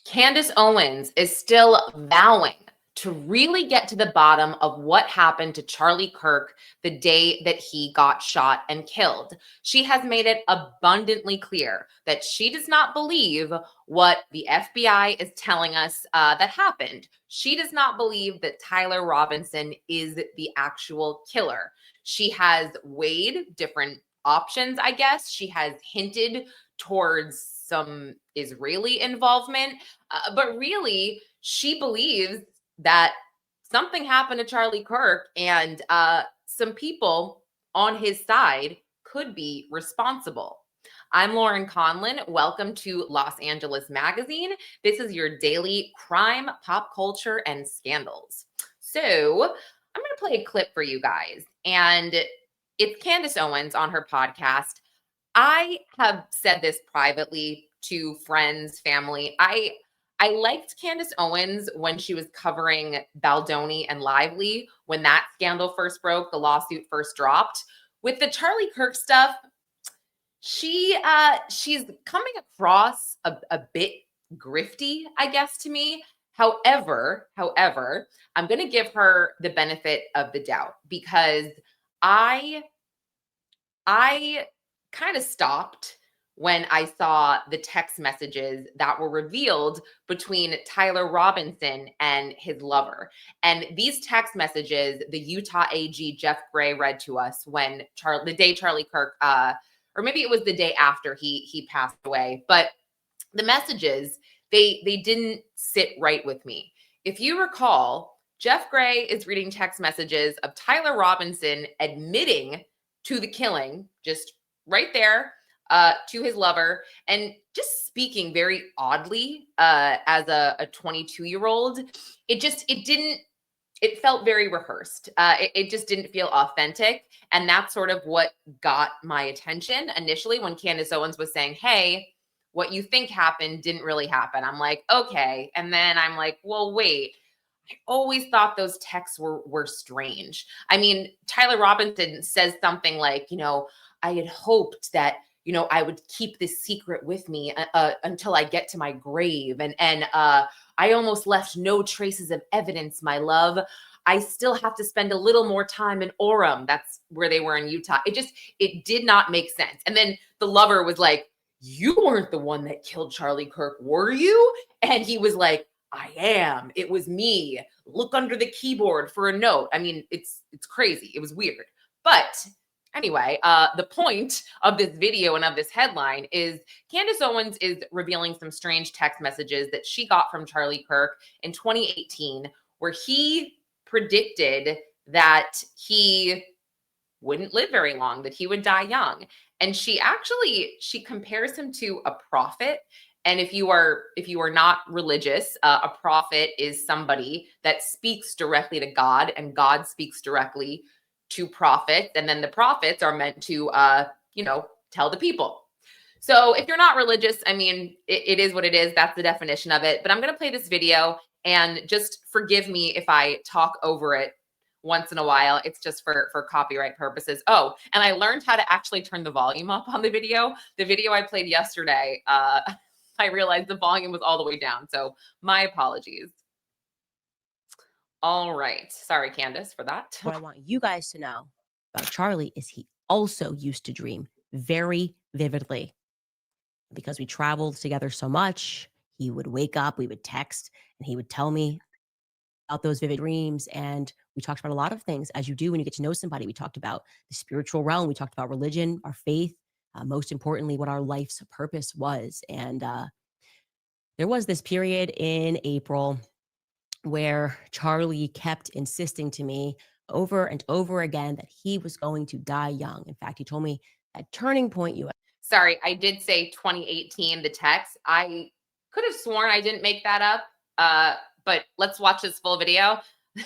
Candace Owens is still vowing to really get to the bottom of what happened to Charlie Kirk the day that he got shot and killed. She has made it abundantly clear that she does not believe what the FBI is telling us that happened. She does not believe that Tyler Robinson is the actual killer. She has weighed different options, I guess. She has hinted towards some Israeli involvement. But really, she believes that something happened to Charlie Kirk and some people on his side could be responsible. I'm Lauren Conlin. Welcome to Los Angeles Magazine. This is your daily crime, pop culture, and scandals. So I'm going to play a clip for you guys. And it's Candace Owens on her podcast. I have said this privately to friends, family. I liked Candace Owens when she was covering Baldoni and Lively when that scandal first broke, the lawsuit first dropped. With the Charlie Kirk stuff, she's coming across a bit grifty, I guess, to me. However, I'm going to give her the benefit of the doubt because I kind of stopped when I saw the text messages that were revealed between Tyler Robinson and his lover. And these text messages, the Utah AG Jeff Gray read to us when the day Charlie Kirk, or maybe it was the day after he passed away. But the messages, they didn't sit right with me. If you recall, Jeff Gray is reading text messages of Tyler Robinson admitting to the killing, just right there, to his lover, and just speaking very oddly as a 22-year-old. It felt very rehearsed. It just didn't feel authentic. And that's sort of what got my attention initially when Candace Owens was saying, hey, what you think happened didn't really happen. I'm like, okay. And then I'm like, well, wait. I always thought those texts were strange. I mean, Tyler Robinson says something like, I had hoped that, I would keep this secret with me until I get to my grave. And I almost left no traces of evidence, my love. I still have to spend a little more time in Orem. That's where they were in Utah. It did not make sense. And then the lover was like, you weren't the one that killed Charlie Kirk, were you? And he was like, I am. It was me. Look under the keyboard for a note. I mean, it's crazy. It was weird. But anyway, the point of this video and of this headline is Candace Owens is revealing some strange text messages that she got from Charlie Kirk in 2018, where he predicted that he wouldn't live very long, that he would die young. And she compares him to a prophet. And if you are not religious, a prophet is somebody that speaks directly to God, and God speaks directly to prophets. And then the prophets are meant to, tell the people. So if you're not religious, I mean, it is what it is. That's the definition of it. But I'm going to play this video, and just forgive me if I talk over it once in a while. It's just for copyright purposes. Oh, and I learned how to actually turn the volume up on the video. The video I played yesterday, I realized the volume was all the way down. So my apologies. All right. Sorry, Candace, for that. What I want you guys to know about Charlie is he also used to dream very vividly. Because we traveled together so much, he would wake up, we would text, and he would tell me about those vivid dreams. And we talked about a lot of things, as you do when you get to know somebody. We talked about the spiritual realm. We talked about religion, our faith, most importantly, what our life's purpose was. And there was this period in April where Charlie kept insisting to me over and over again that he was going to die young. In fact, he told me at turning point, Sorry, I did say 2018, the text. I could have sworn I didn't make that up, but let's watch this full video,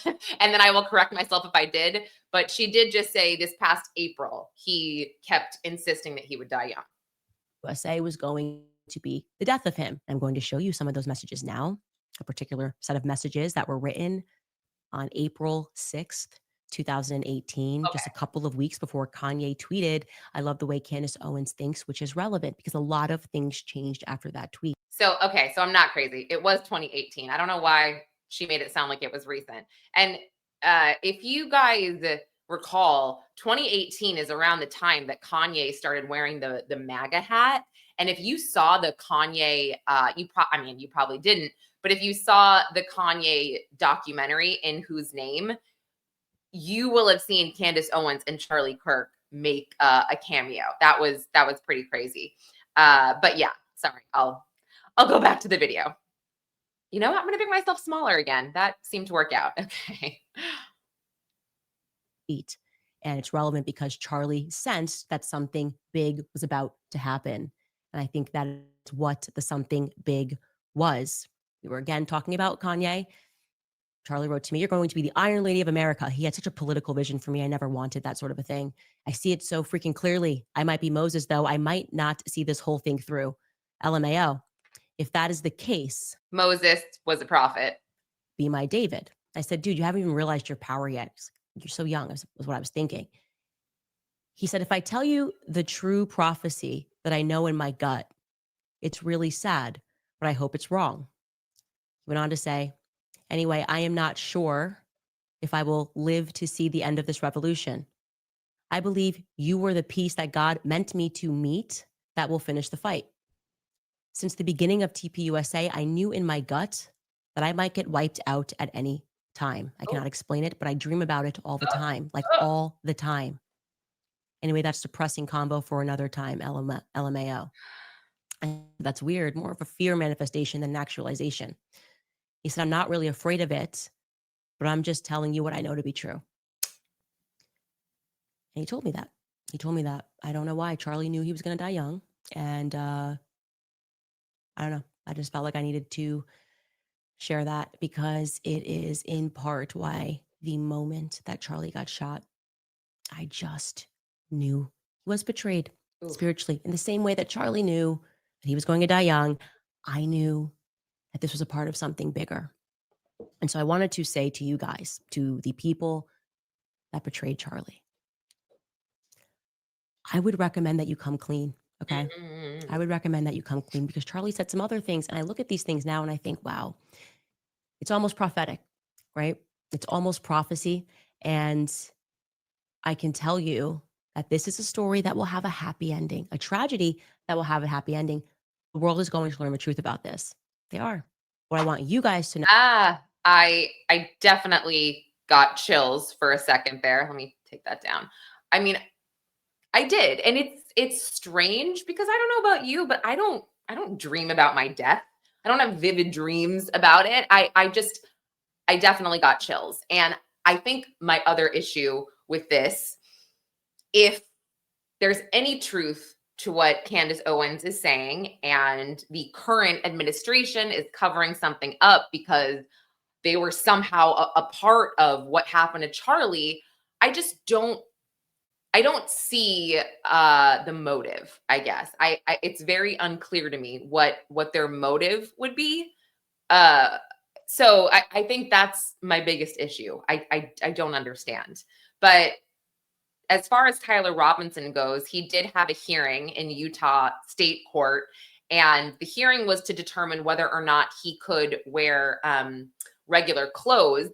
and then I will correct myself if I did. But she did just say this past April, he kept insisting that he would die young. USA was going to be the death of him. I'm going to show you some of those messages now, a particular set of messages that were written on April 6th, 2018, just a Okay. couple of weeks before Kanye tweeted, I love the way Candace Owens thinks, which is relevant because a lot of things changed after that tweet. So, okay, so I'm not crazy. It was 2018. I don't know why she made it sound like it was recent. And if you guys recall, 2018 is around the time that Kanye started wearing the MAGA hat. And if you saw the Kanye, I mean, you probably didn't, but if you saw the Kanye documentary, In Whose Name, you will have seen Candace Owens and Charlie Kirk make a cameo. That was pretty crazy. But yeah, sorry, I'll go back to the video. You know, I'm gonna make myself smaller again. That seemed to work out. Okay. And it's relevant because Charlie sensed that something big was about to happen. And I think that is what the something big was. We were again talking about Kanye. Charlie wrote to me, "You're going to be the Iron Lady of America." He had such a political vision for me. I never wanted that sort of a thing. I see it so freaking clearly. I might be Moses, though. I might not see this whole thing through. LMAO. If that is the case, Moses was a prophet. be my David. I said, dude, you haven't even realized your power yet. You're so young, was what I was thinking. He said, if I tell you the true prophecy that I know in my gut, it's really sad, but I hope it's wrong. He went on to say, anyway, I am not sure if I will live to see the end of this revolution. I believe you were the piece that God meant me to meet that will finish the fight. Since the beginning of TPUSA, I knew in my gut that I might get wiped out at any time. I cannot explain it, but I dream about it all the time, like all the time. Anyway, that's depressing combo for another time, LMAO. And that's weird, more of a fear manifestation than an actualization. He said, I'm not really afraid of it, but I'm just telling you what I know to be true. And he told me that. He told me that. I don't know why. Charlie knew he was going to die young. And I don't know. I just felt like I needed to share that because it is in part why the moment that Charlie got shot, I just knew he was betrayed spiritually in the same way that Charlie knew that he was going to die young. I knew that this was a part of something bigger. And so I wanted to say to you guys, to the people that betrayed Charlie, I would recommend that you come clean. Okay. I would recommend that you come clean because Charlie said some other things. And I look at these things now and I think, wow, it's almost prophetic, right? It's almost prophecy. And I can tell you that this is a story that will have a happy ending, a tragedy that will have a happy ending. The world is going to learn the truth about this. They are. What I want you guys to know. I definitely got chills for a second there. Let me take that down. I mean, I did. And it's strange because I don't know about you, but I don't dream about my death. I don't have vivid dreams about it. I definitely got chills. And I think my other issue with this, if there's any truth to what Candace Owens is saying, and the current administration is covering something up because they were somehow a part of what happened to Charlie, I just don't see the motive. I guess it's very unclear to me what their motive would be. Uh, so I think that's my biggest issue. I don't understand. But as far as Tyler Robinson goes, he did have a hearing in Utah State Court, and the hearing was to determine whether or not he could wear regular clothes,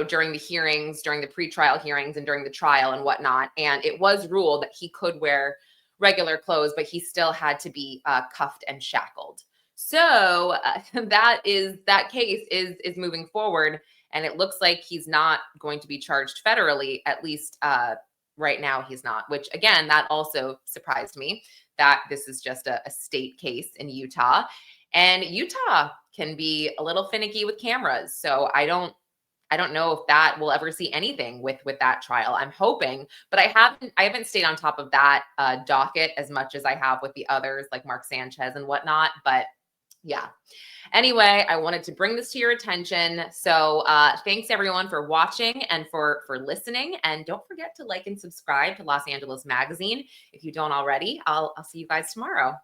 during the hearings, during the pretrial hearings, and during the trial and whatnot. And it was ruled that he could wear regular clothes, but he still had to be cuffed and shackled. So that case is moving forward, and it looks like he's not going to be charged federally, at least right now he's not, which again, that also surprised me that this is just a state case in Utah, and Utah can be a little finicky with cameras. So I don't know if that will ever see anything with that trial. I'm hoping, but I haven't stayed on top of that docket as much as I have with the others like Mark Sanchez and whatnot. But yeah. Anyway, I wanted to bring this to your attention. So thanks everyone for watching and for listening. And don't forget to like and subscribe to Los Angeles Magazine if you don't already. I'll see you guys tomorrow.